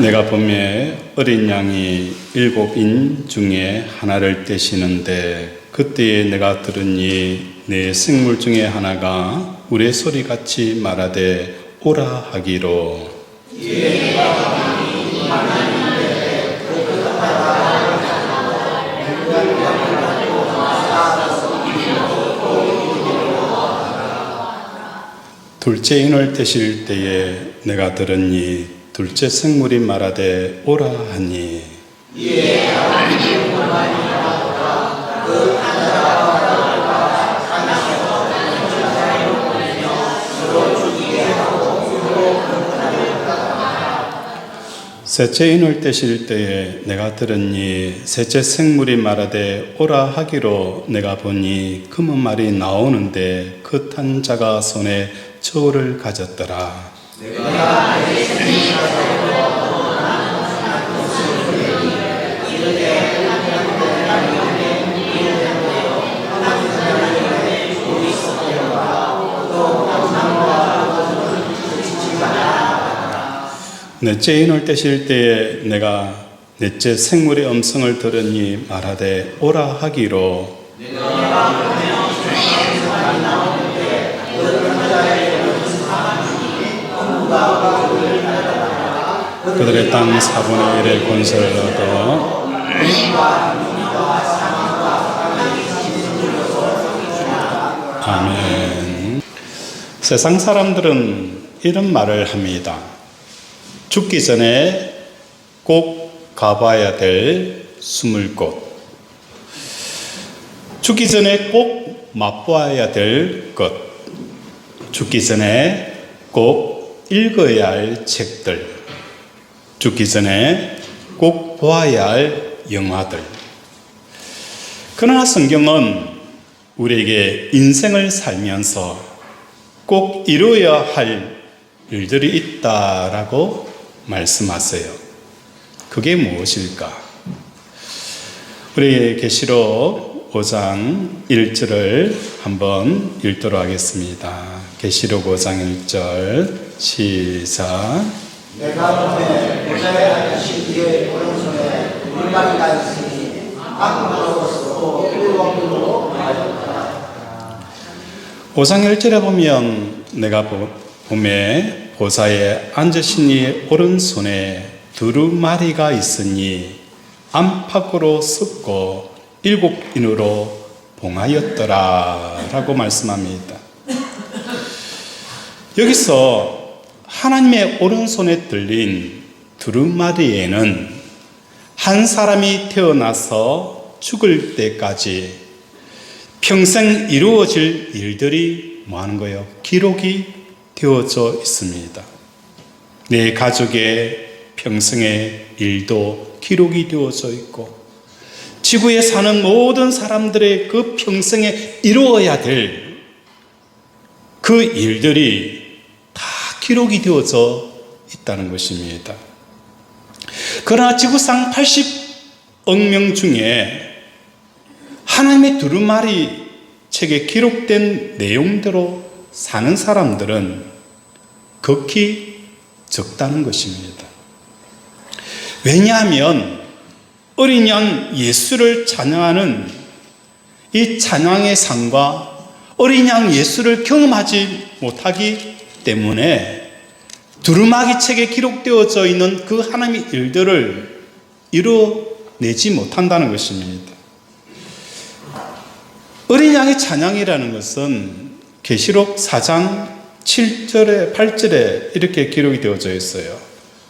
내가 봄에 어린 양이 7인 중에 하나를 떼시는데 그때에 내가 들으니 내 생물 중에 하나가 우레 소리같이 말하되 오라 하기로 둘째 인을 떼실 때에 내가 들으니 둘째 생물이 말하되 오라 하니 셋째 인을 떼실 때에 내가 들으니 셋째 생물이 말하되 오라 하기로 내가 보니 금은 말이 나오는데 그 탄 자가 손에 저울을 가졌더라. 넷째 인을 떼실 때에 내가 넷째 생물의 음성을 들으니 말하되 오라 하기로 그들의 땅 4분의 1의 권세를 얻어 아멘. 세상 사람들은 이런 말을 합니다. 죽기 전에 꼭 가봐야 될 숨을 곳, 죽기 전에 꼭 맛보아야 될 것, 죽기 전에 꼭 읽어야 할 책들, 죽기 전에 꼭 보아야 할 영화들. 그러나 성경은 우리에게 인생을 살면서 꼭 이루어야 할 일들이 있다라고 말씀하세요. 그게 무엇일까? 우리 계시록 5장 1절을 한번 읽도록 하겠습니다. 계시록 5장 1절 시작. 내가 보매 보좌의 아저씨 그의 오른손에 물마리가 있으니 악마로서 또 일곱으로 말하였다. 5장 1절에 보면 내가 보매 보좌에 앉으신 이의 오른손에 두루마리가 있으니 안팎으로 섰고 7인으로 봉하였더라 라고 말씀합니다. 여기서 하나님의 오른손에 들린 두루마리에는 한 사람이 태어나서 죽을 때까지 평생 이루어질 일들이 뭐하는 거예요? 기록이 되어져 있습니다. 내 가족의 평생의 일도 기록이 되어져 있고 지구에 사는 모든 사람들의 그 평생에 이루어야 될 그 일들이 다 기록이 되어져 있다는 것입니다. 그러나 지구상 80억 명 중에 하나님의 두루마리 책에 기록된 내용대로 사는 사람들은 극히 적다는 것입니다. 왜냐하면 어린 양 예수를 찬양하는 이 찬양의 상과 어린 양 예수를 경험하지 못하기 때문에 두루마리 책에 기록되어져 있는 그 하나님의 일들을 이뤄내지 못한다는 것입니다. 어린 양의 찬양이라는 것은 계시록 4장 7절에 8절에 이렇게 기록이 되어져 있어요.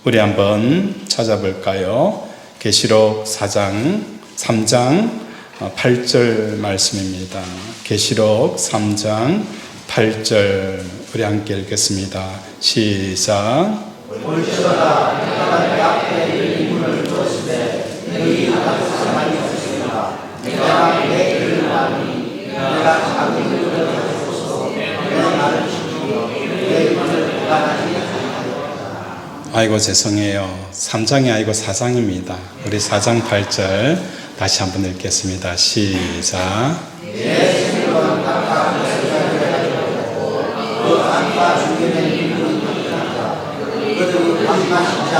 우리 한번 찾아볼까요? 계시록 4장 3장 8절 말씀입니다. 계시록 3장 8절 우리 함께 읽겠습니다. 시작. 볼지어다 내가 내 앞에 이 문을 두었으되 너희 앞에서 가만히 있으리라. 내가 내 일을 하니 내가 자기 일을 하소서. 내가 나를 지키고 내 문을 불안하지 않게. 아이고 죄송해요. 3장이 아니고 4장입니다. 우리 4장 8절 다시 한번 읽겠습니다. 시작. 내 생명은 각각 내려가고 그 안과 중간에 있는 것이다. 그들이 안과 시작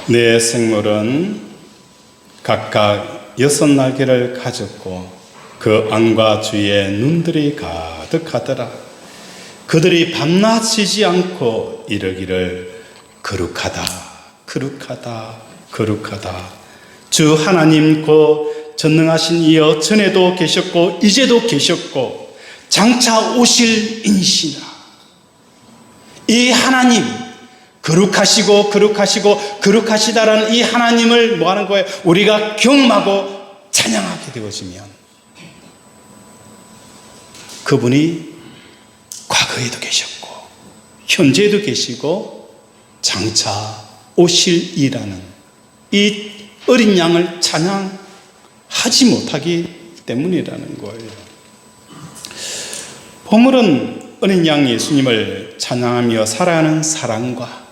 내 생물은 각각 6날개를 가졌고 그 안과 주위에 눈들이 가득하더라. 그들이 밤낮 쉬지 않고 이르기를 거룩하다, 거룩하다, 거룩하다. 주 하나님 그 전능하신 이여 전에도 계셨고 이제도 계셨고 장차 오실 이시라. 이 하나님 거룩하시고 거룩하시고 거룩하시다라는 이 하나님을 뭐 하는 거예요? 우리가 경험하고 찬양하게 되어지면 그분이 과거에도 계셨고 현재에도 계시고 장차 오실이라는 이 어린 양을 찬양하지 못하기 때문이라는 거예요. 보물은 어린 양 예수님을 찬양하며 살아가는 사랑과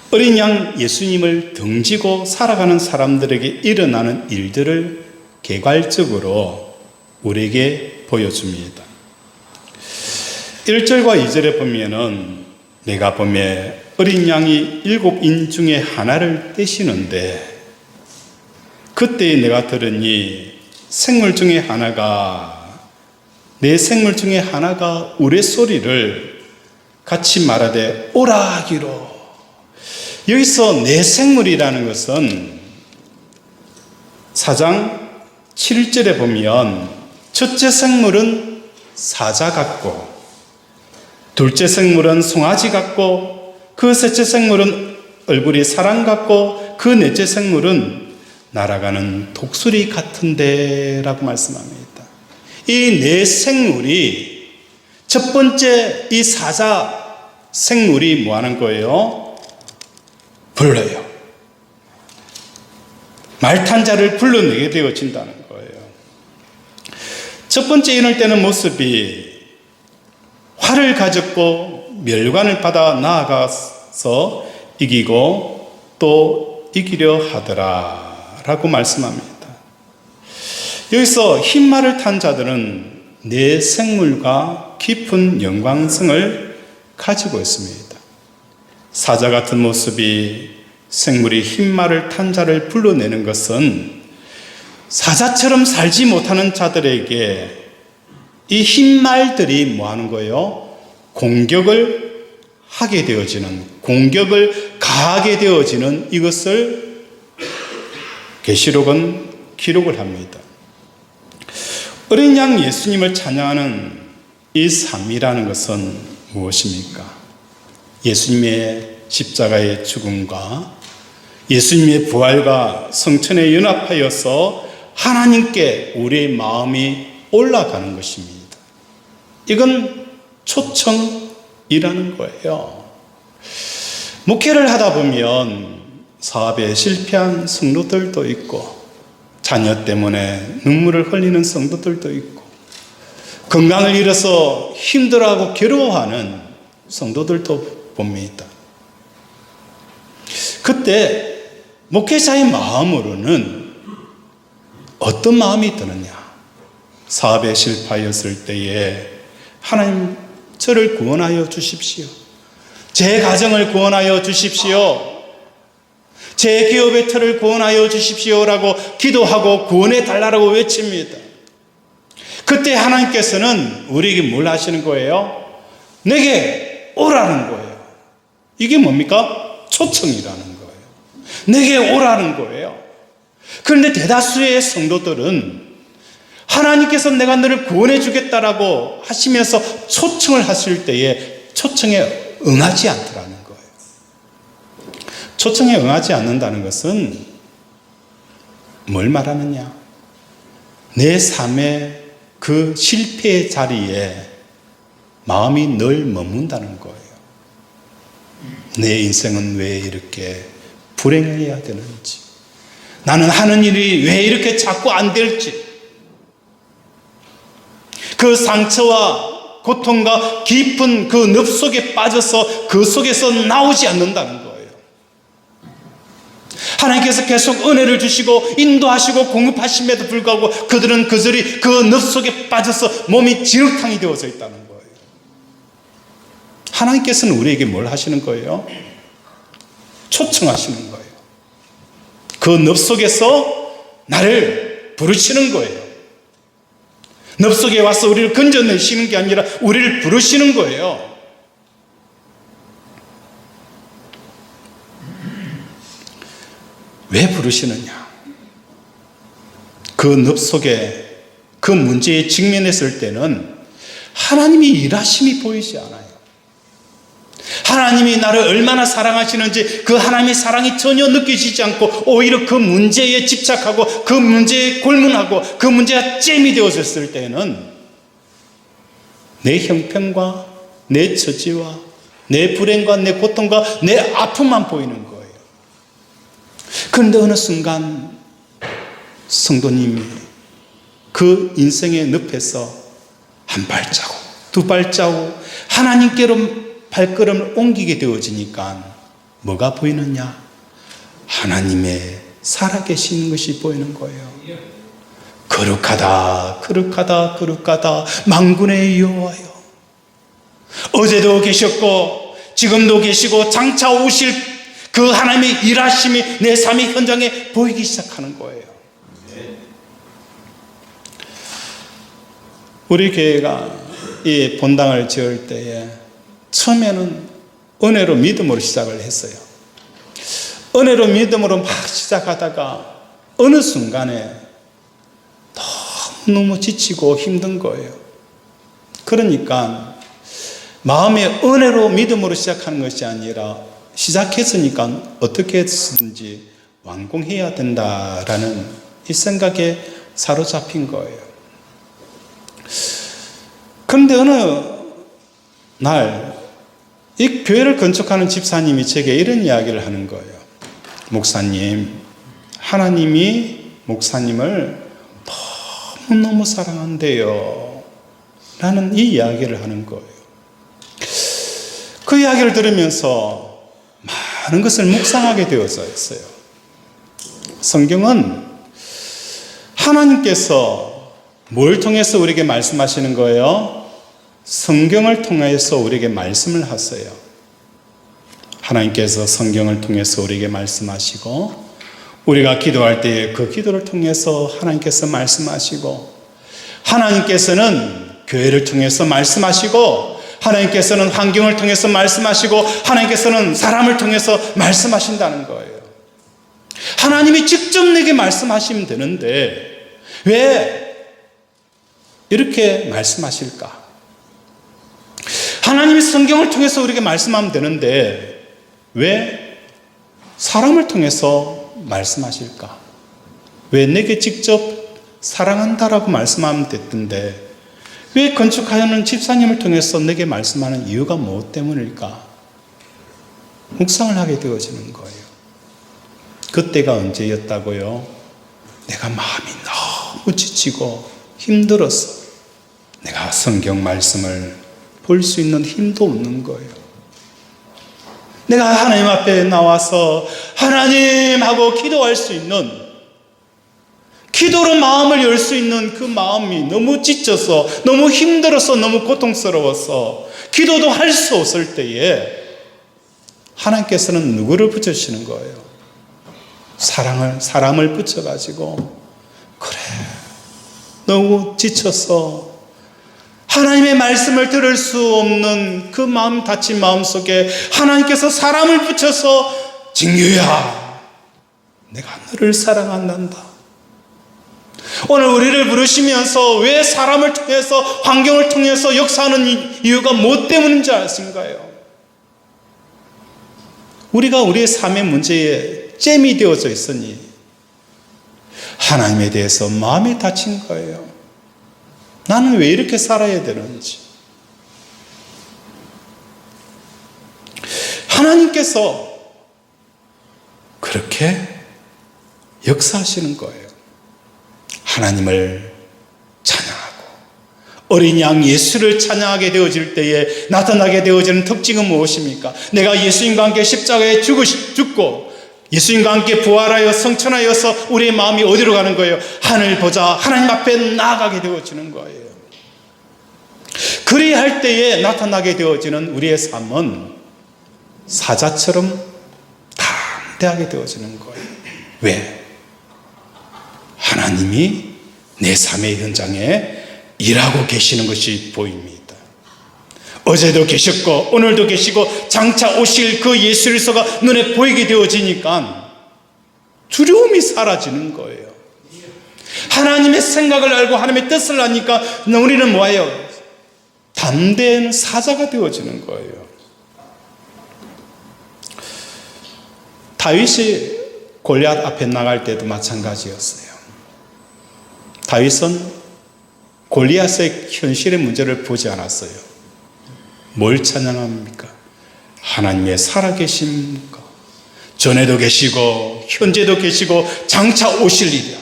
어린 양 예수님을 등지고 살아가는 사람들에게 일어나는 일들을 개괄적으로 우리에게 보여줍니다. 1절과 2절에 보면은 내가 보매 어린 양이 7인 중에 하나를 떼시는데 그때 내가 들으니 생물 중에 하나가 내 생물 중에 하나가 우레소리를 같이 말하되 오라 하기로. 여기서 내 생물이라는 것은 4장 7절에 보면 첫째 생물은 사자 같고 둘째 생물은 송아지 같고 그 셋째 생물은 얼굴이 사람 같고 그 넷째 생물은 날아가는 독수리 같은데 라고 말씀합니다. 이 네 생물이 첫 번째 이 사자 생물이 뭐 하는 거예요? 불러요. 말탄 자를 불러내게 되어진다는 거예요. 첫 번째 이럴 때는 모습이 활을 가졌고 멸관을 받아 나아가서 이기고 또 이기려 하더라 라고 말씀합니다. 여기서 흰말을 탄 자들은 내 생물과 깊은 영광성을 가지고 있습니다. 사자 같은 모습이 생물이 흰말을 탄 자를 불러내는 것은 사자처럼 살지 못하는 자들에게 이 흰말들이 뭐 하는 거예요? 공격을 하게 되어지는, 공격을 가하게 되어지는 이것을 계시록은 기록을 합니다. 어린 양 예수님을 찬양하는 이 삶이라는 것은 무엇입니까? 예수님의 십자가의 죽음과 예수님의 부활과 성천에 연합하여서 하나님께 우리의 마음이 올라가는 것입니다. 이건 초청이라는 거예요. 목회를 하다 보면 사업에 실패한 성도들도 있고 자녀 때문에 눈물을 흘리는 성도들도 있고 건강을 잃어서 힘들어하고 괴로워하는 성도들도 봅니다. 그때 목회자의 마음으로는 어떤 마음이 드느냐? 사업에 실패하였을 때에 하나님 저를 구원하여 주십시오. 제 가정을 구원하여 주십시오. 제 기업의 틀을 구원하여 주십시오라고 기도하고 구원해 달라고 외칩니다. 그때 하나님께서는 우리에게 뭘 하시는 거예요? 내게 오라는 거예요. 이게 뭡니까? 초청이라는 거예요. 내게 오라는 거예요. 그런데 대다수의 성도들은 하나님께서 내가 너를 구원해 주겠다라고 하시면서 초청을 하실 때에 초청에 응하지 않더라는 거예요. 초청에 응하지 않는다는 것은 뭘 말하느냐? 내 삶의 그 실패의 자리에 마음이 늘 머문다는 거예요. 내 인생은 왜 이렇게 불행해야 되는지, 나는 하는 일이 왜 이렇게 자꾸 안 될지, 그 상처와 고통과 깊은 그 늪 속에 빠져서 그 속에서 나오지 않는다는 거예요. 하나님께서 계속 은혜를 주시고 인도하시고 공급하심에도 불구하고 그들은 그들이 그 늪 속에 빠져서 몸이 진흙탕이 되어서 있다는 거예요. 하나님께서는 우리에게 뭘 하시는 거예요? 초청하시는 거예요. 그 늪 속에서 나를 부르시는 거예요. 늪 속에 와서 우리를 건져내시는 게 아니라 우리를 부르시는 거예요. 왜 부르시느냐? 그 늪 속에 그 문제에 직면했을 때는 하나님이 일하심이 보이지 않아요. 하나님이 나를 얼마나 사랑하시는지 그 하나님의 사랑이 전혀 느껴지지 않고 오히려 그 문제에 집착하고 그 문제에 골문하고 그 문제가 잼이 되어졌을 때는 내 형편과 내 처지와 내 불행과 내 고통과 내 아픔만 보이는 거예요. 그런데 어느 순간 성도님이 그 인생의 늪에서 한 발자국, 두 발자국 하나님께로 발걸음을 옮기게 되어지니까 뭐가 보이느냐? 하나님의 살아계시는 것이 보이는 거예요. 거룩하다, 거룩하다, 거룩하다, 만군의 여호와여. 어제도 계셨고 지금도 계시고 장차 오실 그 하나님의 일하심이 내 삶의 현장에 보이기 시작하는 거예요. 우리 교회가 이 본당을 지을 때에 처음에는 은혜로 믿음으로 시작을 했어요. 은혜로 믿음으로 막 시작하다가 어느 순간에 너무 지치고 힘든 거예요. 그러니까 마음의 은혜로 믿음으로 시작하는 것이 아니라 시작했으니까 어떻게 했든지 완공해야 된다라는 이 생각에 사로잡힌 거예요. 그런데 어느 날 이 교회를 건축하는 집사님이 제게 이런 이야기를 하는 거예요. 목사님, 하나님이 목사님을 너무너무 사랑한대요 라는 이 이야기를 하는 거예요. 그 이야기를 들으면서 많은 것을 묵상하게 되어졌어요. 성경은 하나님께서 뭘 통해서 우리에게 말씀하시는 거예요? 성경을 통해서 우리에게 말씀을 하세요. 하나님께서 성경을 통해서 우리에게 말씀하시고 우리가 기도할 때 그 기도를 통해서 하나님께서 말씀하시고 하나님께서는 교회를 통해서 말씀하시고 하나님께서는 환경을 통해서 말씀하시고 하나님께서는 사람을 통해서 말씀하신다는 거예요. 하나님이 직접 내게 말씀하시면 되는데 왜 이렇게 말씀하실까? 하나님이 성경을 통해서 우리에게 말씀하면 되는데 왜 사람을 통해서 말씀하실까? 왜 내게 직접 사랑한다라고 말씀하면 됐던데 왜 건축하는 집사님을 통해서 내게 말씀하는 이유가 무엇 때문일까? 묵상을 하게 되어지는 거예요. 그때가 언제였다고요? 내가 마음이 너무 지치고 힘들었어. 내가 성경 말씀을 볼 수 있는 힘도 없는 거예요. 내가 하나님 앞에 나와서 하나님 하고 기도할 수 있는, 기도로 마음을 열 수 있는 그 마음이 너무 지쳐서 너무 힘들어서 너무 고통스러워서 기도도 할 수 없을 때에 하나님께서는 누구를 붙여주시는 거예요? 사람을 붙여가지고 그래 너무 지쳐서 하나님의 말씀을 들을 수 없는 그 마음 다친 마음 속에 하나님께서 사람을 붙여서 진규야 내가 너를 사랑한단다. 오늘 우리를 부르시면서 왜 사람을 통해서 환경을 통해서 역사하는 이유가 무엇 때문인지 아신가요? 우리가 우리의 삶의 문제에 잼이 되어져 있으니 하나님에 대해서 마음이 다친 거예요. 나는 왜 이렇게 살아야 되는지. 하나님께서 그렇게 역사하시는 거예요. 하나님을 찬양하고 어린 양 예수를 찬양하게 되어질 때에 나타나게 되어지는 특징은 무엇입니까? 내가 예수님과 함께 십자가에 죽고 예수님과 함께 부활하여 성천하여서 우리의 마음이 어디로 가는 거예요? 하늘 보자 하나님 앞에 나아가게 되어지는 거예요. 그리 할 때에 나타나게 되어지는 우리의 삶은 사자처럼 담대하게 되어지는 거예요. 왜? 하나님이 내 삶의 현장에 일하고 계시는 것이 보입니다. 어제도 계셨고 오늘도 계시고 장차 오실 그 예수 그리스도가 눈에 보이게 되어지니까 두려움이 사라지는 거예요. 하나님의 생각을 알고 하나님의 뜻을 아니까 우리는 뭐예요? 담대한 사자가 되어지는 거예요. 다윗이 골리앗 앞에 나갈 때도 마찬가지였어요. 다윗은 골리앗의 현실의 문제를 보지 않았어요. 뭘 찬양합니까? 하나님의 살아계심과 전에도 계시고 현재도 계시고 장차 오실 일이야.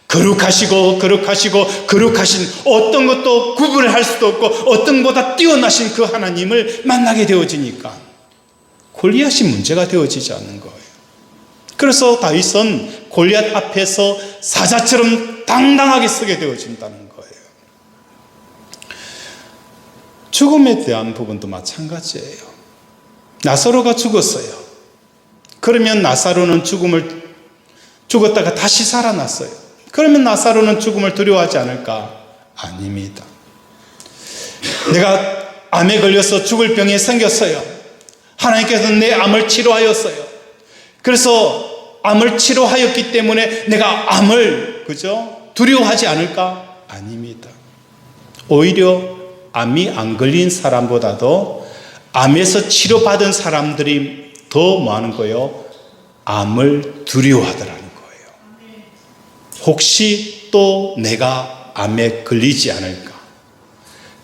거룩하시고 거룩하신 어떤 것도 구분을 할 수도 없고 어떤 것보다 뛰어나신 그 하나님을 만나게 되어지니까 골리앗이 문제가 되어지지 않는 거예요. 그래서 다윗은 골리앗 앞에서 사자처럼 당당하게 서게 되어진다는 거예요. 죽음에 대한 부분도 마찬가지예요. 나사로가 죽었어요. 그러면 나사로는 죽었다가 다시 살아났어요. 그러면 나사로는 죽음을 두려워하지 않을까? 아닙니다. 내가 암에 걸려서 죽을 병이 생겼어요. 하나님께서 내 암을 치료하였어요. 그래서 암을 치료하였기 때문에 내가 암을 두려워하지 않을까? 아닙니다. 오히려 암이 안 걸린 사람보다도 암에서 치료받은 사람들이 더 뭐하는 거예요? 암을 두려워하더라는 거예요. 혹시 또 내가 암에 걸리지 않을까?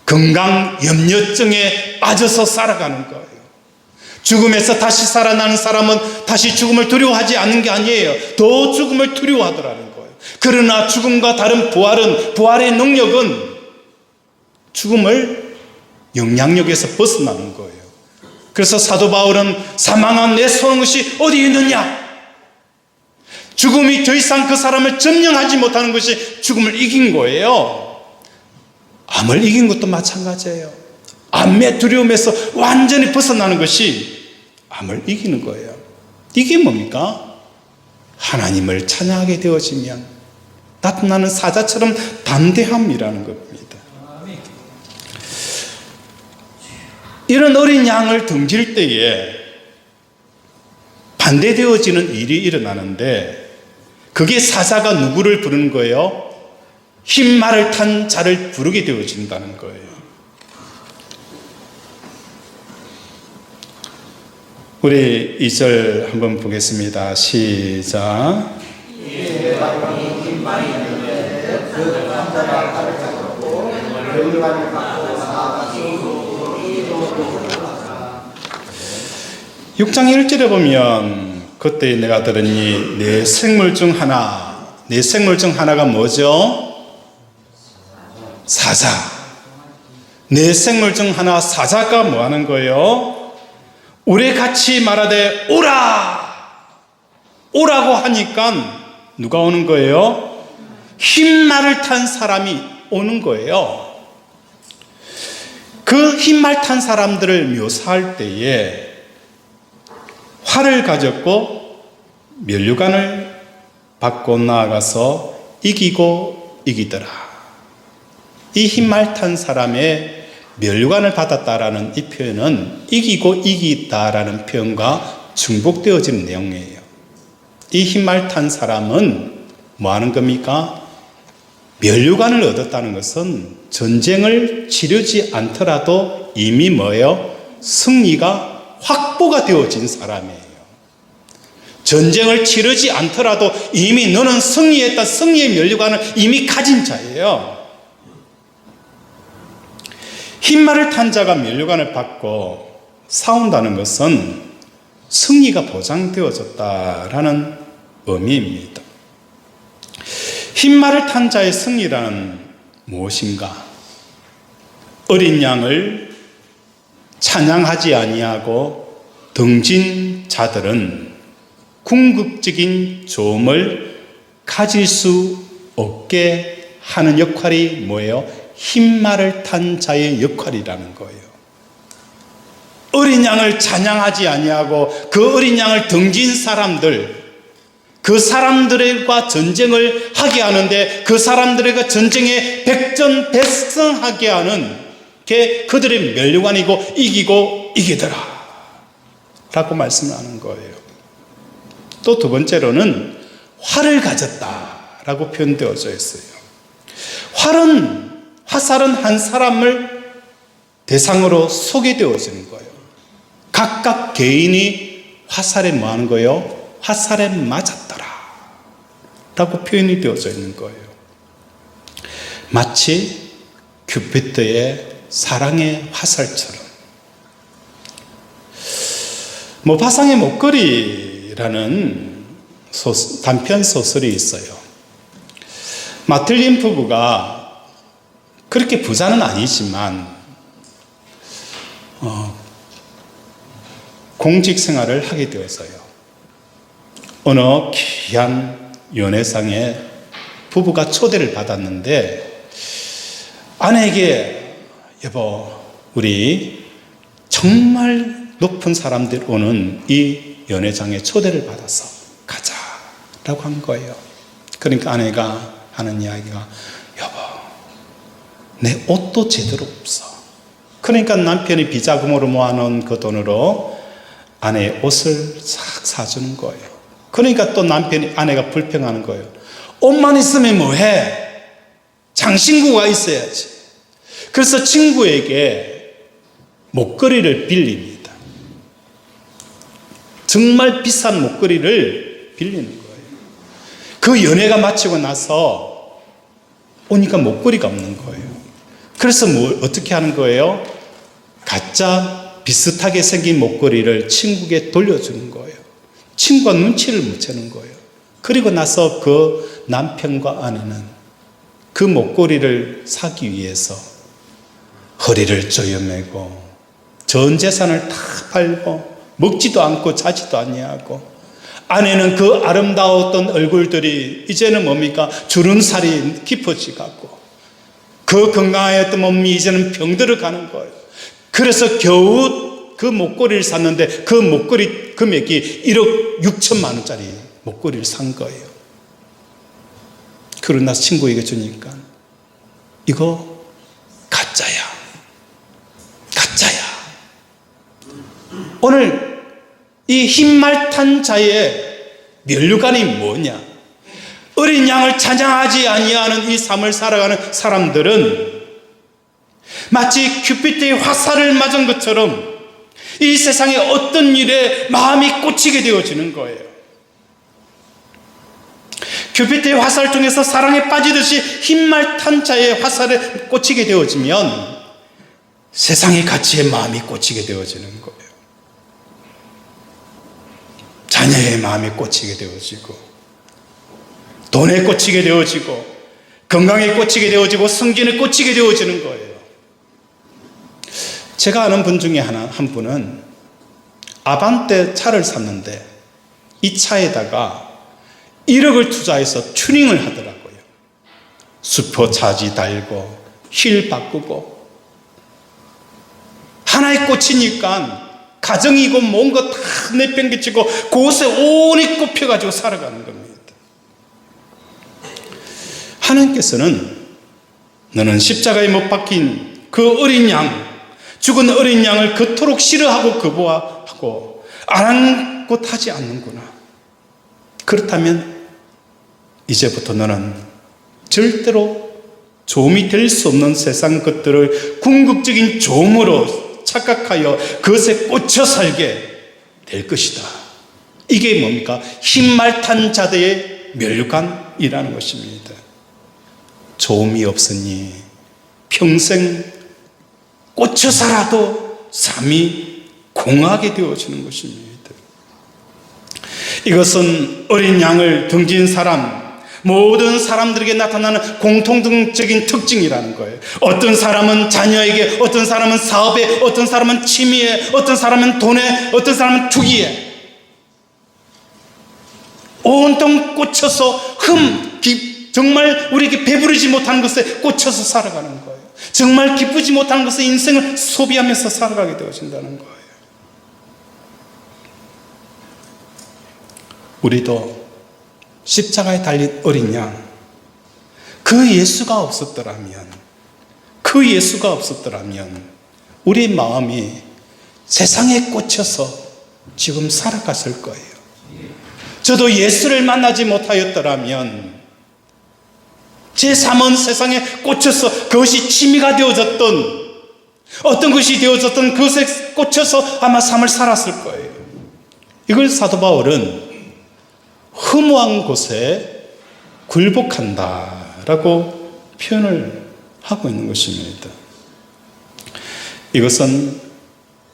건강 염려증에 빠져서 살아가는 거예요. 죽음에서 다시 살아나는 사람은 다시 죽음을 두려워하지 않는 게 아니에요. 더 죽음을 두려워하더라는 거예요. 그러나 죽음과 다른 부활의 능력은 죽음을 영향력에서 벗어나는 거예요. 그래서 사도 바울은 사망한 내 소원 것이 어디 있느냐? 죽음이 더 이상 그 사람을 점령하지 못하는 것이 죽음을 이긴 거예요. 암을 이긴 것도 마찬가지예요. 암의 두려움에서 완전히 벗어나는 것이 암을 이기는 거예요. 이게 뭡니까? 하나님을 찬양하게 되어지면 나타나는 사자처럼 담대함이라는 겁니다. 이런 어린 양을 등질 때에 반대되어지는 일이 일어나는데 그게 사자가 누구를 부르는 거예요? 흰 말을 탄 자를 부르게 되어진다는 거예요. 우리 2절 한번 보겠습니다. 시작. 흰 말이 있는데 그 남자가 칼을 잡고 멸류관을 받고 나아가서 6장 1절에 보면 그때 내가 들으니 내 생물 중 하나가 뭐죠? 사자. 내 생물 중 하나 사자가 뭐 하는 거예요? 우리 같이 말하되 오라고 하니까 누가 오는 거예요? 흰 말을 탄 사람이 오는 거예요. 그 흰 말 탄 사람들을 묘사할 때에 활을 가졌고 면류관을 받고 나아가서 이기고 이기더라. 이 흰 말 탄 사람의 면류관을 받았다라는 이 표현은 이기고 이기다라는 표현과 중복되어지는 내용이에요. 이 흰 말 탄 사람은 뭐 하는 겁니까? 면류관을 얻었다는 것은 전쟁을 치르지 않더라도 이미 뭐예요? 승리가 확보가 되어진 사람이에요. 전쟁을 치르지 않더라도 이미 너는 승리했다. 승리의 면류관을 이미 가진 자예요. 흰 말을 탄 자가 면류관을 받고 싸운다는 것은 승리가 보장되어졌다라는 의미입니다. 흰 말을 탄 자의 승리란 무엇인가? 어린 양을 찬양하지 아니하고 등진 자들은 궁극적인 조음을 가질 수 없게 하는 역할이 뭐예요? 흰 말을 탄 자의 역할이라는 거예요. 어린 양을 찬양하지 아니하고 그 어린 양을 등진 사람들, 그 사람들과 전쟁을 하게 하는데 그 사람들과 전쟁에 백전백승하게 하는 게 그들의 멸류관이고 이기고 이기더라 라고 말씀을 하는 거예요. 또 두 번째로는 활을 가졌다 라고 표현되어져 있어요. 화살은 한 사람을 대상으로 소개되어지는 거예요. 각각 개인이 화살에 뭐 하는 거예요? 화살에 맞았더라 라고 표현이 되어져 있는 거예요. 마치 큐피드의 사랑의 화살처럼. 모파상의 목걸이라는 단편 소설이 있어요. 마틸린 부부가 그렇게 부자는 아니지만 공직 생활을 하게 되었어요. 어느 귀한 연회상에 부부가 초대를 받았는데 아내에게 여보 우리 정말 높은 사람들 오는 이 연회장에 초대를 받아서 가자 라고 한 거예요. 그러니까 아내가 하는 이야기가 여보 내 옷도 제대로 없어. 그러니까 남편이 비자금으로 모아놓은 그 돈으로 아내의 옷을 싹 사주는 거예요. 그러니까 또 아내가 불평하는 거예요. 옷만 있으면 뭐해? 장신구가 있어야지. 그래서 친구에게 목걸이를 빌립니다. 정말 비싼 목걸이를 빌리는 거예요. 그 연애가 마치고 나서 오니까 목걸이가 없는 거예요. 그래서 어떻게 하는 거예요? 가짜 비슷하게 생긴 목걸이를 친구에게 돌려주는 거예요. 친구가 눈치를 못 채는 거예요. 그리고 나서 그 남편과 아내는 그 목걸이를 사기 위해서 허리를 조여매고 전 재산을 다 팔고 먹지도 않고 자지도 아니하고 아내는 그 아름다웠던 얼굴들이 이제는 뭡니까? 주름살이 깊어지고 그 건강하였던 몸이 이제는 병들어 가는 거예요. 그래서 겨우 그 목걸이를 샀는데 그 목걸이 금액이 1억 6천만 원짜리 목걸이를 산 거예요. 그러고 나서 친구에게 주니까 이거 가짜야. 가짜야. 오늘 이 흰말 탄 자의 면류관이 뭐냐? 어린 양을 찬양하지 아니하는 이 삶을 살아가는 사람들은 마치 큐피드의 화살을 맞은 것처럼 이 세상의 어떤 일에 마음이 꽂히게 되어지는 거예요. 큐피드의 화살 중에서 사랑에 빠지듯이 흰말 탄 자의 화살에 꽂히게 되어지면 세상의 가치에 마음이 꽂히게 되어지는 거예요. 자녀의 마음에 꽂히게 되어지고 돈에 꽂히게 되어지고 건강에 꽂히게 되어지고 성진에 꽂히게 되어지는 거예요. 제가 아는 분 중에 한 분은 아반떼 차를 샀는데 이 차에다가 1억을 투자해서 튜닝을 하더라고요. 슈퍼차지 달고 휠 바꾸고 하나에 꽂히니까 가정이고 뭔가 다 내팽개치고 그곳에 온이 꼽혀가지고 살아가는 겁니다. 하나님께서는 너는 십자가에 못 박힌 그 어린 양, 죽은 어린 양을 그토록 싫어하고 거부하고 아랑곳하지 않는구나. 그렇다면 이제부터 너는 절대로 조음이 될 수 없는 세상 것들을 궁극적인 조음으로 착각하여 그것에 꽂혀 살게 될 것이다. 이게 뭡니까? 흰말 탄 자들의 멸류관이라는 것입니다. 조음이 없으니 평생 꽂혀 살아도 삶이 공하게 되어지는 것입니다. 이것은 어린 양을 등진 사람, 모든 사람들에게 나타나는 공통적인 특징이라는 거예요. 어떤 사람은 자녀에게, 어떤 사람은 사업에, 어떤 사람은 취미에, 어떤 사람은 돈에, 어떤 사람은 투기에 온통 꽂혀서 정말 우리에게 배부르지 못하는 것에 꽂혀서 살아가는 거예요. 정말 기쁘지 못하는 것에 인생을 소비하면서 살아가게 되어진다는 거예요. 우리도 십자가에 달린 어린 양, 그 예수가 없었더라면 우리 마음이 세상에 꽂혀서 지금 살아갔을 거예요. 저도 예수를 만나지 못하였더라면 제 삶은 세상에 꽂혀서 그것이 취미가 되어졌던, 어떤 것이 되어졌던 그것에 꽂혀서 아마 삶을 살았을 거예요. 이걸 사도 바울은 허무한 곳에 굴복한다라고 표현을 하고 있는 것입니다. 이것은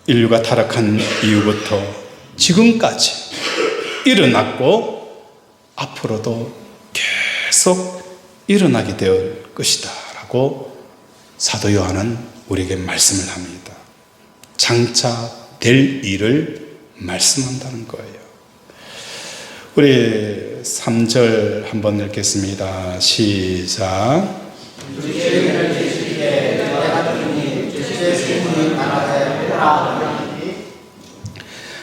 인류가 타락한 이후부터 지금까지 일어났고 앞으로도 계속 일어나게 될 것이다 라고 사도 요한은 우리에게 말씀을 합니다. 장차 될 일을 말씀한다는 거예요. 우리 3절 한번 읽겠습니다. 시작.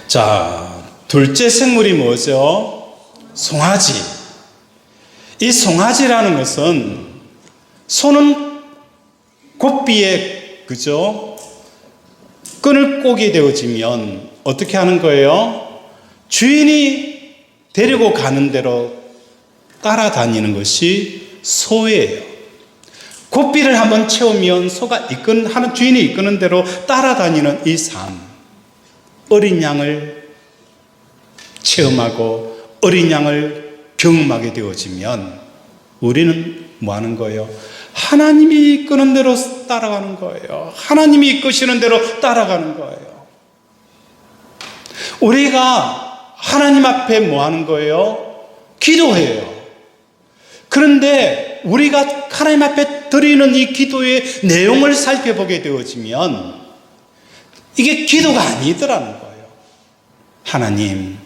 자, 둘째 생물이 뭐죠? 송아지. 이 송아지라는 것은 소는 곱비에 그죠? 끈을 꼬게 되어지면 어떻게 하는 거예요? 주인이 데리고 가는 대로 따라다니는 것이 소예요. 곱비를 한번 채우면 소가 주인이 이끄는 대로 따라다니는 이 삶. 어린 양을 체험하고 어린 양을 경험하게 되어지면 우리는 뭐 하는 거예요? 하나님이 이끄는 대로 따라가는 거예요. 하나님이 이끄시는 대로 따라가는 거예요. 우리가 하나님 앞에 뭐 하는 거예요? 기도해요. 그런데 우리가 하나님 앞에 드리는 이 기도의 내용을 살펴보게 되어지면 이게 기도가 아니더라는 거예요. 하나님,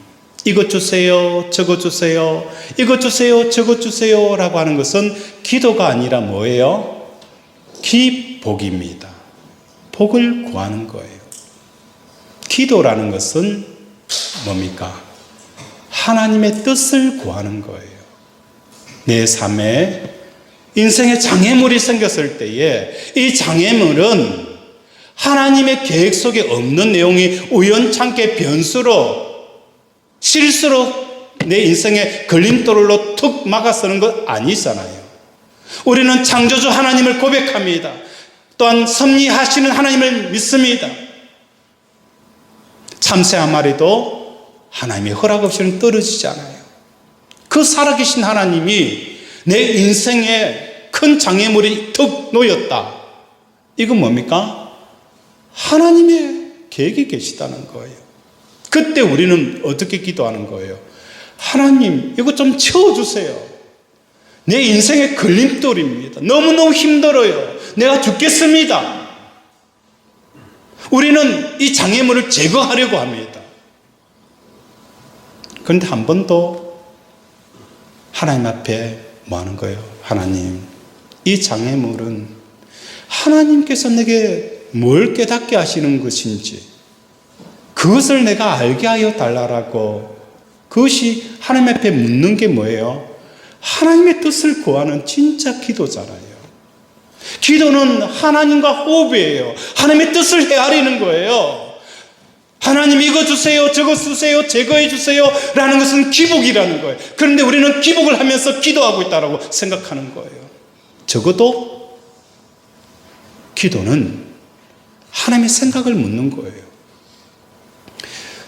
이것 주세요, 저것 주세요, 이것 주세요, 저것 주세요 라고 하는 것은 기도가 아니라 뭐예요? 기복입니다. 복을 구하는 거예요. 기도라는 것은 뭡니까? 하나님의 뜻을 구하는 거예요. 내 삶에 인생에 장애물이 생겼을 때에 이 장애물은 하나님의 계획 속에 없는 내용이 우연찮게 변수로 실수로 내 인생의 걸림돌로 툭 막아서는 것 아니잖아요. 우리는 창조주 하나님을 고백합니다. 또한 섭리하시는 하나님을 믿습니다. 참새 한 마리도 하나님의 허락 없이는 떨어지지 않아요. 그 살아계신 하나님이 내 인생에 큰 장애물이 툭 놓였다. 이건 뭡니까? 하나님의 계획이 계시다는 거예요. 그때 우리는 어떻게 기도하는 거예요? 하나님, 이거 좀 채워주세요. 내 인생의 걸림돌입니다. 너무너무 힘들어요. 내가 죽겠습니다. 우리는 이 장애물을 제거하려고 합니다. 그런데 한 번도 하나님 앞에 뭐 하는 거예요? 하나님, 이 장애물은 하나님께서 내게 뭘 깨닫게 하시는 것인지 그것을 내가 알게 하여 달라고, 그것이 하나님 앞에 묻는 게 뭐예요? 하나님의 뜻을 구하는 진짜 기도잖아요. 기도는 하나님과 호흡이에요. 하나님의 뜻을 헤아리는 거예요. 하나님 이거 주세요, 저거 주세요, 제거해 주세요 라는 것은 기복이라는 거예요. 그런데 우리는 기복을 하면서 기도하고 있다고 생각하는 거예요. 적어도 기도는 하나님의 생각을 묻는 거예요.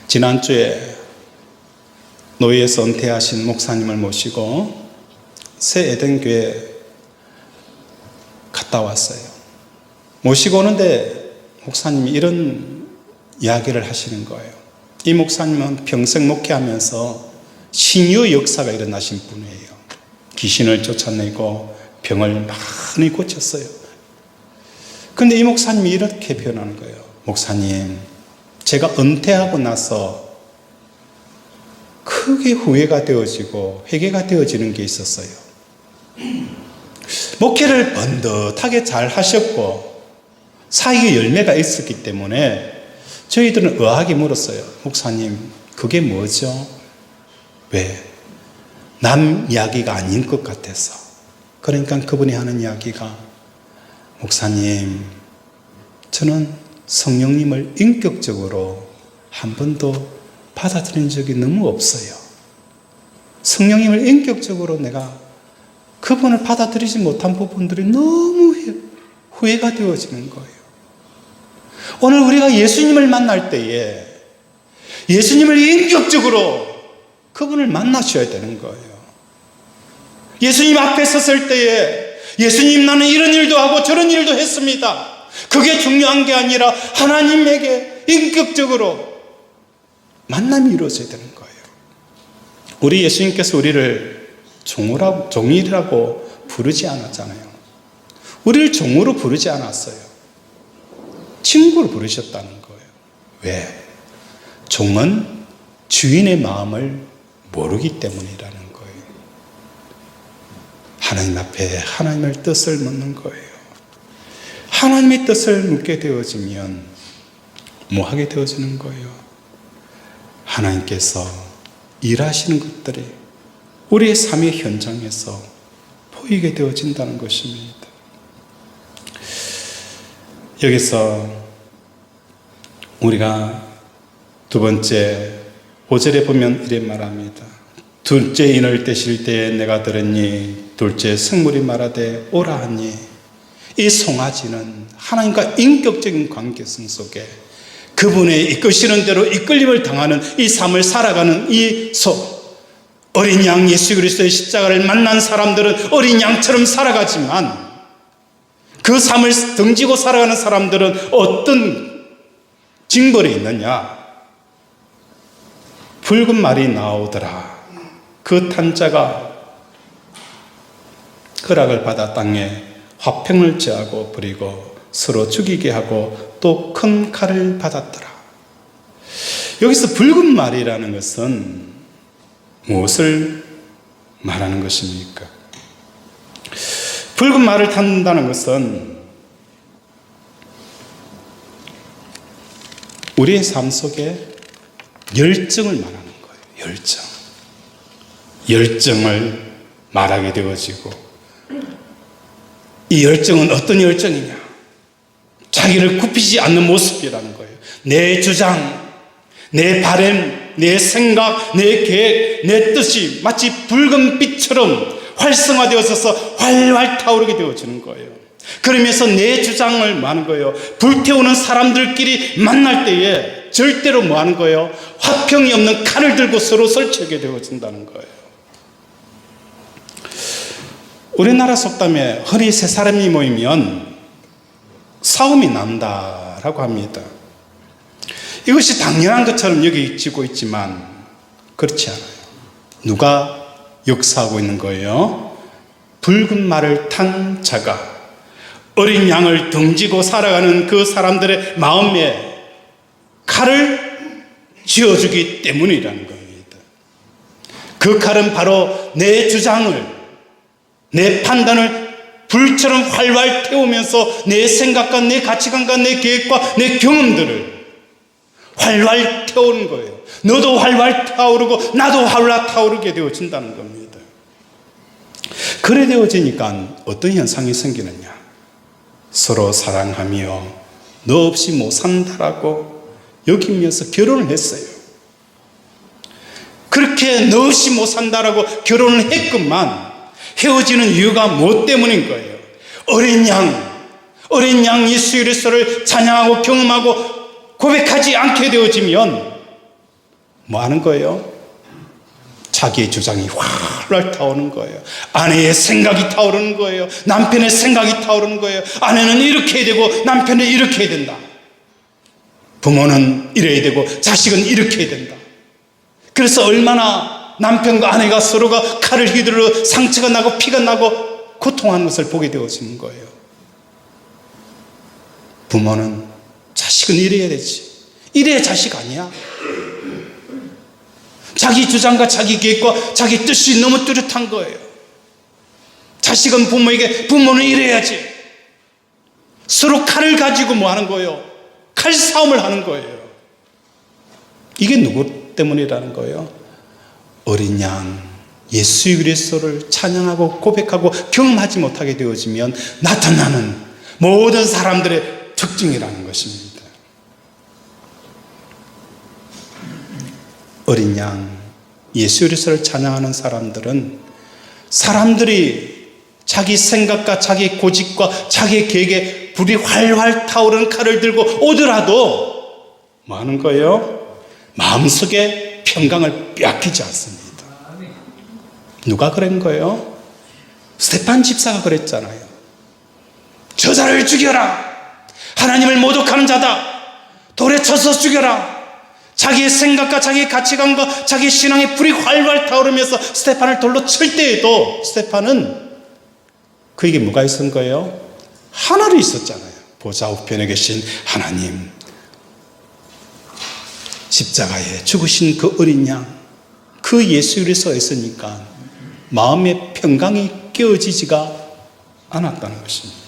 지난주에 노예에서 은퇴하신 목사님을 모시고 새 에덴교회 갔다 왔어요. 모시고 오는데 목사님이 이런 이야기를 하시는 거예요. 이 목사님은 평생 목회하면서 신유 역사가 일어나신 분이에요. 귀신을 쫓아내고 병을 많이 고쳤어요. 그런데 이 목사님이 이렇게 표현하는 거예요. 목사님, 제가 은퇴하고 나서 크게 후회가 되어지고 회개가 되어지는 게 있었어요. 목회를 번듯하게 잘 하셨고 사역의 열매가 있었기 때문에 저희들은 의아하게 물었어요. 목사님, 그게 뭐죠? 왜? 남 이야기가 아닌 것 같아서. 그러니까 그분이 하는 이야기가, 목사님, 저는 성령님을 인격적으로 한 번도 받아들인 적이 너무 없어요. 성령님을 인격적으로 내가 그분을 받아들이지 못한 부분들이 너무 후회가 되어지는 거예요. 오늘 우리가 예수님을 만날 때에 예수님을 인격적으로 그분을 만나셔야 되는 거예요. 예수님 앞에 섰을 때에 예수님, 나는 이런 일도 하고 저런 일도 했습니다. 그게 중요한 게 아니라 하나님에게 인격적으로 만남이 이루어져야 되는 거예요. 우리 예수님께서 우리를 종이라고 부르지 않았잖아요. 우리를 종으로 부르지 않았어요. 친구로 부르셨다는 거예요. 왜? 종은 주인의 마음을 모르기 때문이라는 거예요. 하나님 앞에 하나님의 뜻을 묻는 거예요. 하나님의 뜻을 묻게 되어지면 뭐 하게 되어지는 거예요? 하나님께서 일하시는 것들이 우리의 삶의 현장에서 보이게 되어진다는 것입니다. 여기서 우리가 두 번째 5절에 보면 이래 말합니다. 둘째 인을 떼실 때에 내가 들으니 둘째 성물이 말하되 오라 하니, 이 송아지는 하나님과 인격적인 관계성 속에 그분의 이끄시는 대로 이끌림을 당하는 이 삶을 살아가는 이 어린 양 예수 그리스도의 십자가를 만난 사람들은 어린 양처럼 살아가지만, 그 삶을 등지고 살아가는 사람들은 어떤 징벌이 있느냐? 붉은 말이 나오더라. 그 탄 자가 허락을 받아 땅에 화평을 제하고 버리고 서로 죽이게 하고 또 큰 칼을 받았더라. 여기서 붉은 말이라는 것은 무엇을 말하는 것입니까? 붉은 말을 탄다는 것은 우리의 삶 속에 열정을 말하는 거예요. 열정을 말하게 되어지고, 이 열정은 어떤 열정이냐? 자기를 굽히지 않는 모습이라는 거예요. 내 주장, 내 바람, 내 생각, 내 계획, 내 뜻이 마치 붉은 빛처럼 활성화되어서 활활 타오르게 되어지는 거예요. 그러면서 내 주장을 뭐 하는 거예요? 불태우는 사람들끼리 만날 때에 절대로 뭐 하는 거예요? 화평이 없는 칼을 들고 서로 설치하게 되어진다는 거예요. 우리나라 속담에 허리 세 사람이 모이면 싸움이 난다라고 합니다. 이것이 당연한 것처럼 여기지고 있지만 그렇지 않아요. 누가 역사하고 있는 거예요? 붉은 말을 탄 자가 어린 양을 등지고 살아가는 그 사람들의 마음에 칼을 쥐어주기 때문이라는 겁니다. 그 칼은 바로 내 주장을, 내 판단을 불처럼 활활 태우면서 내 생각과 내 가치관과 내 계획과 내 경험들을 활활 태우는 거예요. 너도 활활 타오르고 나도 활활 타오르게 되어진다는 겁니다. 그래 되어지니까 어떤 현상이 생기느냐? 서로 사랑하며 너 없이 못 산다라고 여기면서 결혼을 했어요. 그렇게 너 없이 못 산다라고 결혼을 했건만 헤어지는 이유가 무엇 때문인 거예요? 어린 양 예수 그리스도를 찬양하고 경험하고 고백하지 않게 되어지면 뭐 하는 거예요? 자기의 주장이 활활 타오르는 거예요. 아내의 생각이 타오르는 거예요. 남편의 생각이 타오르는 거예요. 아내는 이렇게 해야 되고 남편은 이렇게 해야 된다. 부모는 이래야 되고 자식은 이렇게 해야 된다. 그래서 얼마나 남편과 아내가 서로가 칼을 휘두르 상처가 나고 피가 나고 고통하는 것을 보게 되어지는 거예요. 부모는 자식은 이래야 되지. 이래야 자식 아니야. 자기 주장과 자기 계획과 자기 뜻이 너무 뚜렷한 거예요. 자식은 부모에게 부모는 이래야지. 서로 칼을 가지고 뭐 하는 거예요? 칼싸움을 하는 거예요. 이게 누구 때문이라는 거예요? 어린 양 예수 그리스도를 찬양하고 고백하고 경험하지 못하게 되어지면 나타나는 모든 사람들의 특징이라는 것입니다. 어린 양 예수 그리스도를 찬양하는 사람들은 사람들이 자기 생각과 자기 고집과 자기 계획에 불이 활활 타오르는 칼을 들고 오더라도 뭐 하는 거예요? 마음속에 평강을 빼앗기지 않습니다. 누가 그런 거예요? 스테판 집사가 그랬잖아요. 저자를 죽여라. 하나님을 모독하는 자다. 돌에 쳐서 죽여라. 자기의 생각과 자기의 가치관과 자기의 신앙의 불이 활활 타오르면서 스테판을 돌로 칠 때에도 스테판은 그에게 뭐가 있었던 거예요? 하나로 있었잖아요. 보좌 우편에 계신 하나님, 십자가에 죽으신 그 어린 양, 그 예수 그리스도가 있으니까 마음의 평강이 깨어지지가 않았다는 것입니다.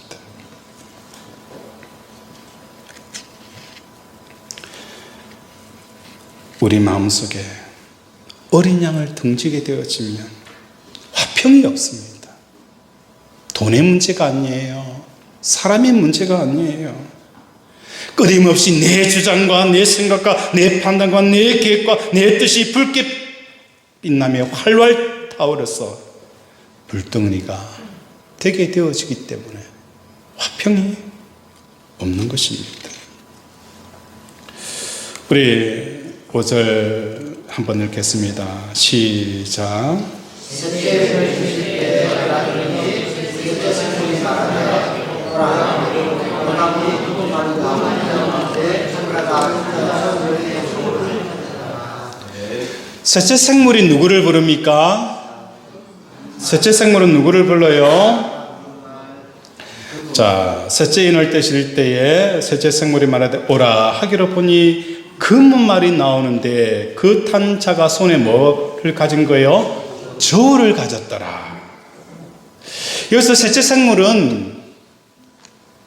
우리 마음속에 어린 양을 등지게 되어지면 화평이 없습니다. 돈의 문제가 아니에요. 사람의 문제가 아니에요. 끊임없이 내 주장과 내 생각과 내 판단과 내 계획과 내 뜻이 붉게 빛나며 활활 타오르서 불덩이가 되게 되어지기 때문에 화평이 없는 것입니다. 우리 5절 한번 읽겠습니다. 시작. 셋째 생물이 누구를 부릅니까? 셋째 생물은 누구를 불러요? 자, 셋째 인을 떼실 때에 셋째 생물이 말하되 오라 하기로 보니 금은 말이 나오는데 그 탄 자가 손에 뭐를 가진 거예요? 저울을 가졌더라. 여기서 셋째 생물은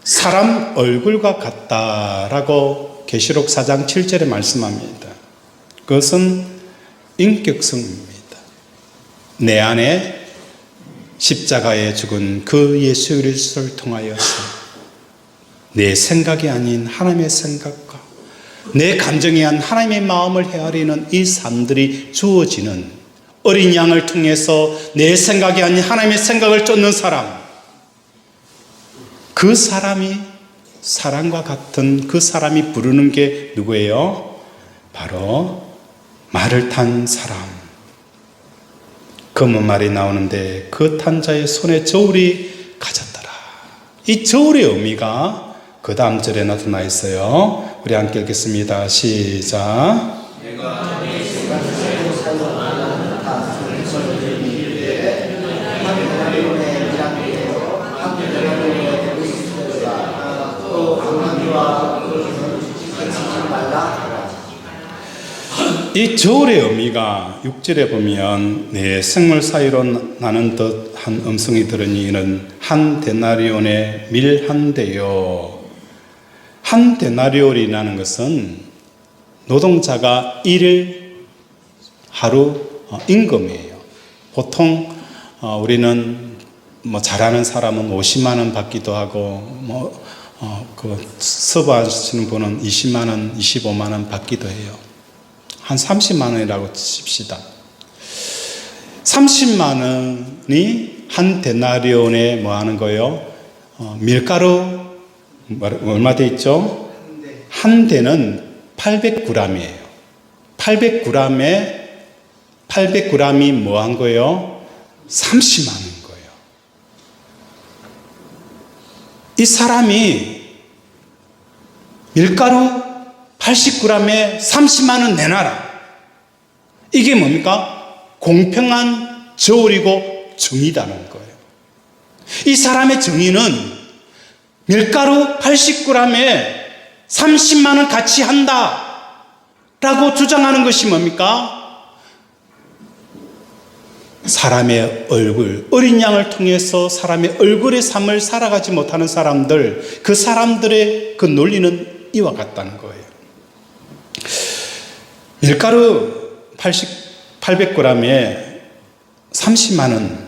사람 얼굴과 같다라고 계시록 4장 7절에 말씀합니다. 그것은 인격성입니다. 내 안에 십자가에 죽은 그 예수 그리스도를 통하여서 내 생각이 아닌 하나님의 생각과 내 감정이 아닌 하나님의 마음을 헤아리는 이 삶들이 주어지는 어린 양을 통해서 내 생각이 아닌 하나님의 생각을 쫓는 사람, 그 사람이 사람과 같은 그 사람이 부르는 게 누구예요? 바로 말을 탄 사람. 검은 말이 나오는데 그 탄 자의 손에 저울이 가졌더라. 이 저울의 의미가 그 다음 절에 나타나 있어요. 우리 함께 읽겠습니다. 시작. 이 저울의 의미가 6절에 보면 내 생물 사이로 나는 듯한 음성이 들으니 이는 한 데나리온의 밀 한 대요. 한 데나리온이라는 것은 노동자가 일일 하루 임금이에요. 보통 우리는 뭐 잘하는 사람은 50만 원 받기도 하고 그 서버하시는 분은 20만 원, 25만 원 받기도 해요. 한 30만 원이라고 칩시다. 30만 원이 한 데나리온에 뭐 하는 거예요? 밀가루 얼마 돼 있죠? 한 대는 800g이에요. 800g이 뭐 한 거예요? 30만 원인 거예요. 이 사람이 밀가루 80g에 30만 원 내놔라. 이게 뭡니까? 공평한 저울이고 정의다는 거예요. 이 사람의 정의는 밀가루 80g에 30만 원 가치 한다 라고 주장하는 것이 뭡니까? 사람의 얼굴, 어린 양을 통해서 사람의 얼굴의 삶을 살아가지 못하는 사람들, 그 사람들의 그 논리는 이와 같다는 거예요. 밀가루 800g에 30만 원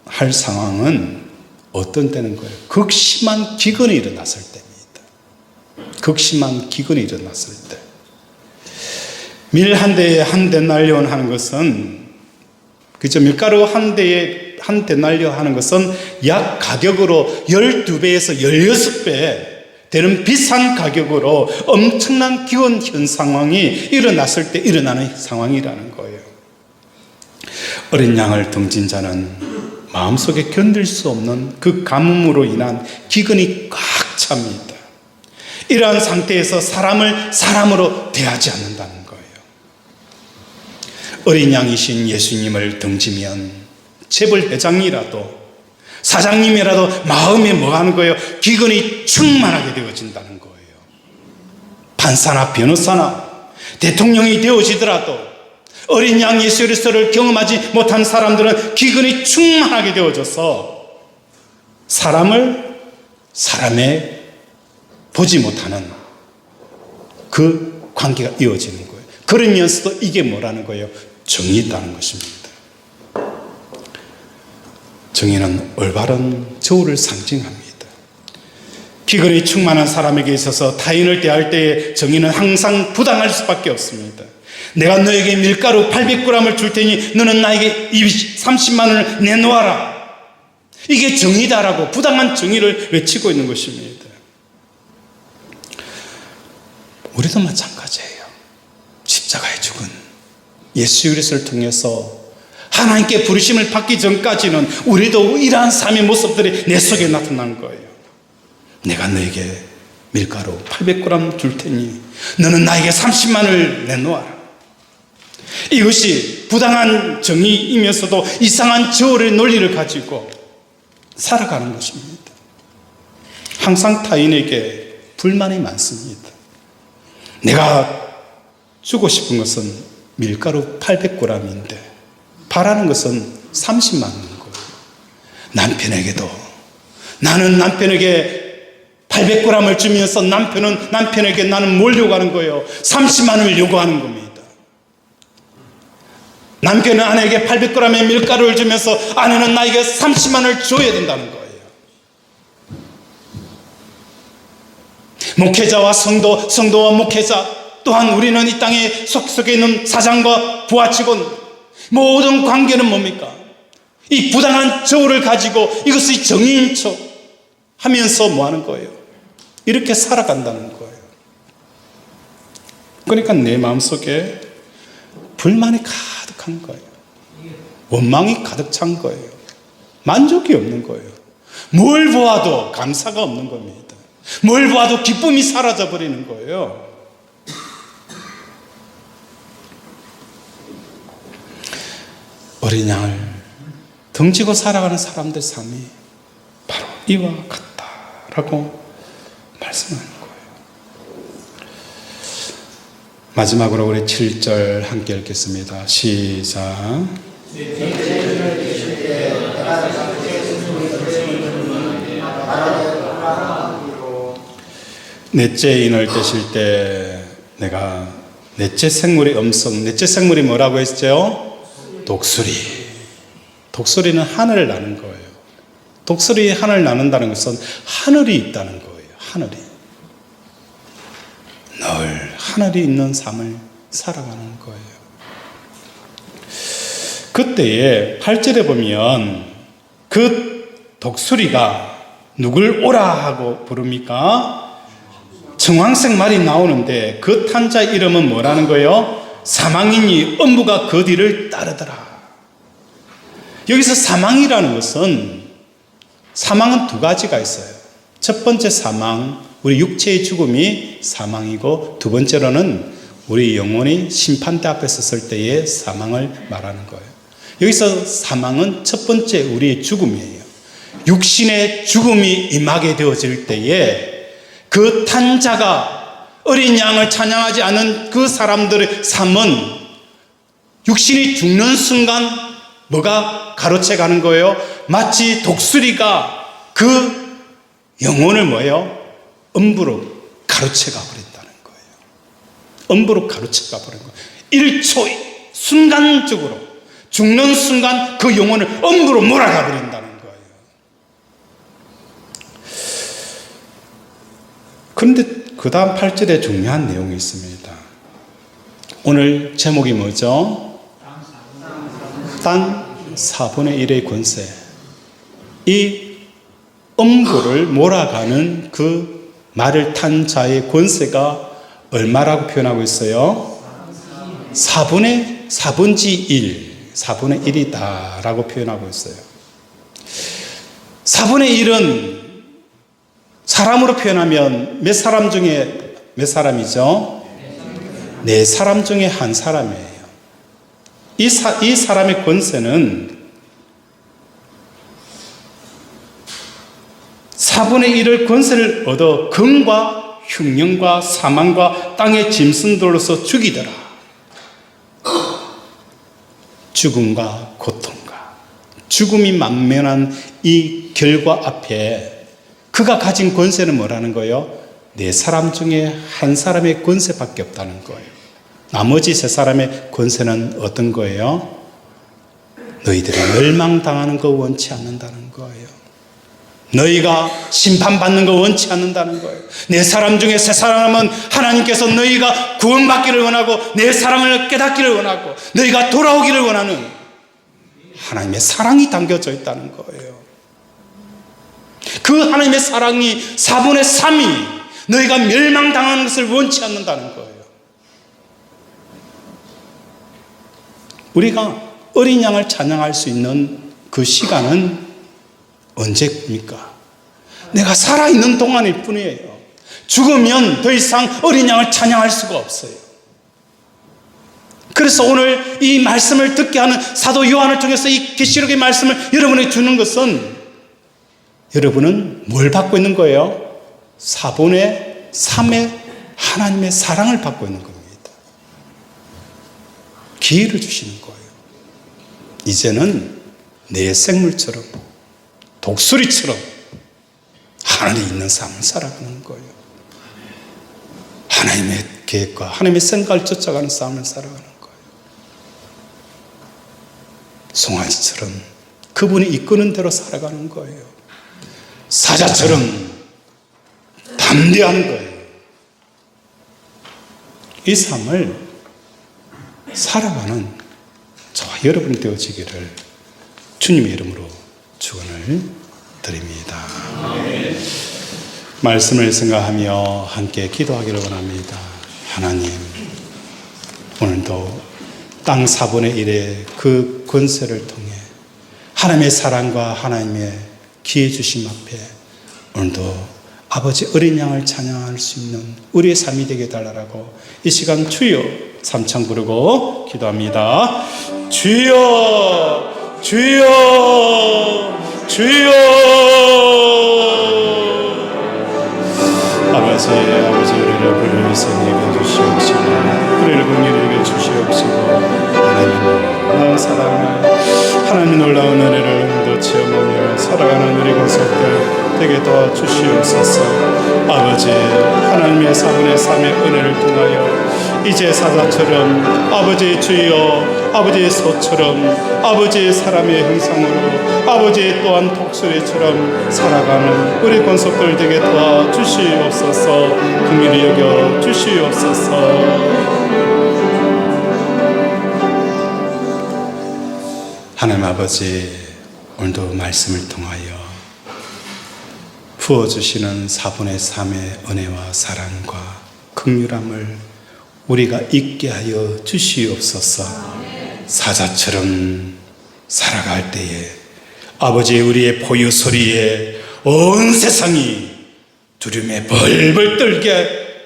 할 상황은 어떤 때는 거예요? 극심한 기근이 일어났을 때입니다. 극심한 기근이 일어났을 때. 밀 한 대에 한 데날리온 하는 것은, 그죠? 밀가루 한 대에 한 데날리온 하는 것은 약 가격으로 12배에서 16배 되는 비싼 가격으로 엄청난 기원 현 상황이 일어났을 때 일어나는 상황이라는 거예요. 어린 양을 등진 자는 마음속에 견딜 수 없는 그 가뭄으로 인한 기근이 꽉 찹니다. 이러한 상태에서 사람을 사람으로 대하지 않는다는 거예요. 어린 양이신 예수님을 등지면 재벌 회장이라도 사장님이라도 마음에 뭐 하는 거예요? 기근이 충만하게 되어진다는 거예요. 판사나 변호사나 대통령이 되어지더라도 어린 양 예수 그리스도를 경험하지 못한 사람들은 기근이 충만하게 되어져서 사람에 보지 못하는 그 관계가 이어지는 거예요. 그러면서도 이게 뭐라는 거예요? 정의있다는 것입니다. 정의는 올바른 저울을 상징합니다. 기근이 충만한 사람에게 있어서 타인을 대할 때에 정의는 항상 부당할 수밖에 없습니다. 내가 너에게 밀가루 800g을 줄 테니 너는 나에게 30만 원을 내놓아라. 이게 정의다라고 부당한 정의를 외치고 있는 것입니다. 우리도 마찬가지예요. 십자가에 죽은 예수 그리스도를 통해서 하나님께 부르심을 받기 전까지는 우리도 이러한 삶의 모습들이 내 속에 나타나는 거예요. 내가 너에게 밀가루 800g 줄 테니 너는 나에게 30만 원을 내놓아라. 이것이 부당한 정의이면서도 이상한 저울의 논리를 가지고 살아가는 것입니다. 항상 타인에게 불만이 많습니다. 내가 주고 싶은 것은 밀가루 800g인데 바라는 것은 30만 원인 거예요. 남편에게도 나는 남편에게 800g을 주면서 남편에게 나는 뭘 요구하는 거예요? 30만 원을 요구하는 겁니다. 남편은 아내에게 800g의 밀가루를 주면서 아내는 나에게 30만 원을 줘야 된다는 거예요. 목회자와 성도와 목회자, 또한 우리는 이 땅에 속에 있는 사장과 부하 직원, 모든 관계는 뭡니까? 이 부당한 저울을 가지고 이것이 정의인 척 하면서 뭐 하는 거예요? 이렇게 살아간다는 거예요. 그러니까 내 마음속에 불만이 가득한 거예요. 원망이 가득 찬 거예요. 만족이 없는 거예요. 뭘 보아도 감사가 없는 겁니다. 뭘 보아도 기쁨이 사라져 버리는 거예요. 어린 양을 등지고 살아가는 사람들 삶이 바로 이와 같다라고 말씀하는 거예요. 마지막으로 우리 7절 함께 읽겠습니다. 시작. 넷째 인을 떼실 때 내가 넷째 생물의 음성, 넷째 생물이 뭐라고 했죠? 독수리. 독수리는 하늘을 나는 거예요. 독수리 하늘을 나는다는 것은 하늘이 있다는 거예요. 하늘이. 늘 하늘이 있는 삶을 살아가는 거예요. 그때에 8절에 보면 그 독수리가 누굴 오라 하고 부릅니까? 정황색 말이 나오는데 그 탄자 이름은 뭐라는 거예요? 사망이니 음부가 그 뒤를 따르더라. 여기서 사망이라는 것은 사망은 두 가지가 있어요. 첫 번째 사망, 우리 육체의 죽음이 사망이고 두 번째로는 우리 영혼이 심판대 앞에 섰을 때의 사망을 말하는 거예요. 여기서 사망은 첫 번째 우리의 죽음이에요. 육신의 죽음이 임하게 되어질 때에 그 탄자가 어린 양을 찬양하지 않은 그 사람들의 삶은 육신이 죽는 순간 뭐가 가로채 가는 거예요? 마치 독수리가 그 영혼을 뭐예요? 음부로 가로채 가버린다는 거예요. 음부로 가로채 가버린 거예요. 1초 순간적으로 죽는 순간 그 영혼을 엄부로 몰아가 버린다는 거예요. 그런데 그 다음 8절에 중요한 내용이 있습니다. 오늘 제목이 뭐죠? 땅 4분의 1의 권세. 이 엄부를 몰아가는 그 말을 탄 자의 권세가 얼마라고 표현하고 있어요? 4분의 1, 4분의 1이다 라고 표현하고 있어요. 4분의 1은 사람으로 표현하면 몇 사람 중에 몇 사람이죠? 네 사람 중에 한 사람이에요. 이 사람의 권세는 4분의 1의 권세를 얻어 금과 흉년과 사망과 땅의 짐승들로서 죽이더라. 죽음과 고통과 죽음이 만면한 이 결과 앞에 그가 가진 권세는 뭐라는 거예요? 네 사람 중에 한 사람의 권세밖에 없다는 거예요. 나머지 세 사람의 권세는 어떤 거예요? 너희들이 멸망당하는 거 원치 않는다는 거예요. 너희가 심판받는 거 원치 않는다는 거예요. 네 사람 중에 세 사람은 하나님께서 너희가 구원받기를 원하고 내 사랑을 깨닫기를 원하고 너희가 돌아오기를 원하는 하나님의 사랑이 담겨져 있다는 거예요. 그 하나님의 사랑이 4분의 3이 너희가 멸망당하는 것을 원치 않는다는 거예요. 우리가 어린 양을 찬양할 수 있는 그 시간은 언제입니까? 내가 살아있는 동안일 뿐이에요. 죽으면 더 이상 어린 양을 찬양할 수가 없어요. 그래서 오늘 이 말씀을 듣게 하는 사도 요한을 통해서 이 계시록의 말씀을 여러분에게 주는 것은 여러분은 뭘 받고 있는 거예요? 4분의 3의 하나님의 사랑을 받고 있는 겁니다. 기회를 주시는 거예요. 이제는 내 생물처럼 독수리처럼 하늘에 있는 삶을 살아가는 거예요. 하나님의 계획과 하나님의 생각을 쫓아가는 삶을 살아가는 거예요. 송아지처럼 그분이 이끄는 대로 살아가는 거예요. 사자처럼 담대한 거예요. 이 삶을 살아가는 저와 여러분이 되어지기를 주님의 이름으로 축원을 드립니다. 말씀을 생각하며 함께 기도하기를 원합니다. 하나님, 오늘도 땅 4분의 1의 그 권세를 통해 하나님의 사랑과 하나님의 기회 주심 앞에 오늘도 아버지 어린 양을 찬양할 수 있는 우리의 삶이 되게 해달라고 이 시간 주여 삼창 부르고 기도합니다. 주여 주여 주여. 아버지 우리를 불러서 내게 주시옵시고 우리를 긍휼히 주시옵시고 하나님의 사랑을 하나님의 놀라운 은혜를 더 체험하며 살아가는 우리 권속들 되게 도와주시옵소서. 아버지 하나님의 4분의 3의 은혜를 통하여 이제 사자처럼 아버지 주여 아버지의 소처럼 아버지의 사람의 형상으로 아버지 또한 독수리처럼 살아가는 우리 권속들 되게 도와주시옵소서. 긍휼히 여겨 주시옵소서. 하나님 아버지, 오늘도 말씀을 통하여 부어주시는 4분의 3의 은혜와 사랑과 긍휼함을 우리가 잊게 하여 주시옵소서. 사자처럼 살아갈 때에 아버지 우리의 포유 소리에 온 세상이 두려움에 벌벌 떨게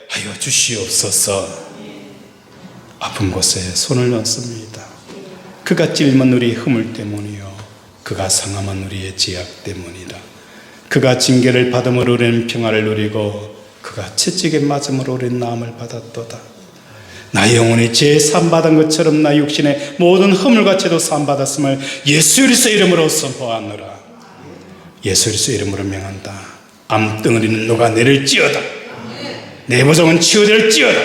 하여 주시옵소서. 아픈 곳에 손을 넣습니다. 그가 찔면 우리의 허물 때문이요 그가 상함한 우리의 죄악 때문이라. 그가 징계를 받음으로 우리는 평화를 누리고 그가 채찍에 맞음으로 우리는 나음을 받았도다. 나의 영혼이 죄 사함받은 것처럼 나 육신의 모든 허물과 죄도 사함받았음을 예수 그리스도 이름으로 선포하노라. 예수 그리스도 이름으로 명한다. 암덩어리는 녹아내릴지어다. 내 부종은 치유될지어다.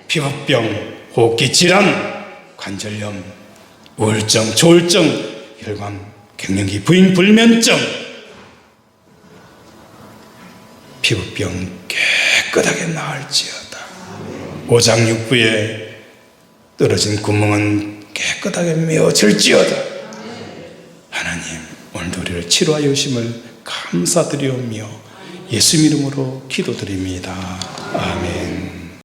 피부병, 호흡기 질환, 관절염 우울증, 조울증, 혈관, 갱년기, 부인 불면증, 피부병 깨끗하게 나을지어다. 오장육부에 떨어진 구멍은 깨끗하게 메어질지어다. 하나님, 오늘도 우리를 치료하여 주심을 감사드리오며 예수 이름으로 기도드립니다. 아멘.